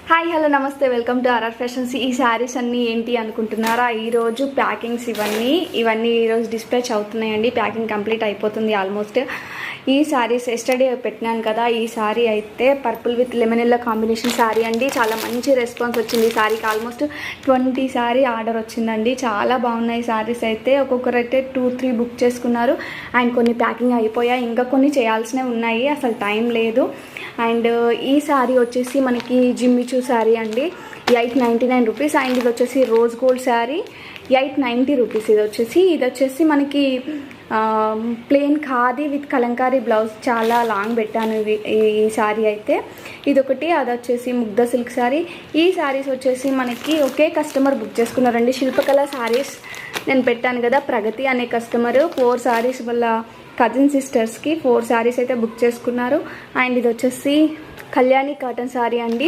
Hi hello నమస్తే welcome to RR fashions. ఈ శారీస్ అన్నీ ఏంటి అనుకుంటున్నారా? ఈరోజు ప్యాకింగ్స్ ఇవన్నీ ఈరోజు డిస్పాచ్ అవుతున్నాయండి. ప్యాకింగ్ కంప్లీట్ అయిపోతుంది ఆల్మోస్ట్. ఈ శారీస్ ఎస్టర్డే పెట్టినాను కదా. ఈ శారీ అయితే purple with lemon yellow combination sari అండి. చాలా మంచి రెస్పాన్స్ వచ్చింది. ఈ శారీకి ఆల్మోస్ట్ 20 శారీ ఆర్డర్ వచ్చిందండి. చాలా బాగున్నాయి శారీస్ అయితే. ఒక్కొక్కరు అయితే 2-3 బుక్ చేసుకున్నారు. అండ్ కొన్ని ప్యాకింగ్ అయిపోయాయి, ఇంకా కొన్ని చేయాల్సినవి ఉన్నాయి, అసలు టైం లేదు. అండ్ ఈ శారీ వచ్చేసి మనకి జిమ్మిచూ శారీ అండి, 899 రూపీస్. అండ్ ఇది వచ్చేసి రోజ్ గోల్డ్ శారీ, 890 రూపీస్. ఇది వచ్చేసి మనకి plain khadi with Kalamkari blouse. చాలా లాంగ్ పెట్టాను ఈ శారీ అయితే. ఇదొకటి. అది వచ్చేసి ముగ్ధ సిల్క్ శారీ. ఈ శారీస్ వచ్చేసి మనకి ఒకే కస్టమర్ బుక్ చేసుకున్నారండి. శిల్పకళ శారీస్ నేను పెట్టాను కదా, ప్రగతి అనే కస్టమర్ 4 శారీస్ వల్ల కజిన్ సిస్టర్స్కి 4 శారీస్ అయితే బుక్ చేసుకున్నారు. అండ్ ఇది వచ్చేసి కళ్యాణి కాటన్ శారీ అండి.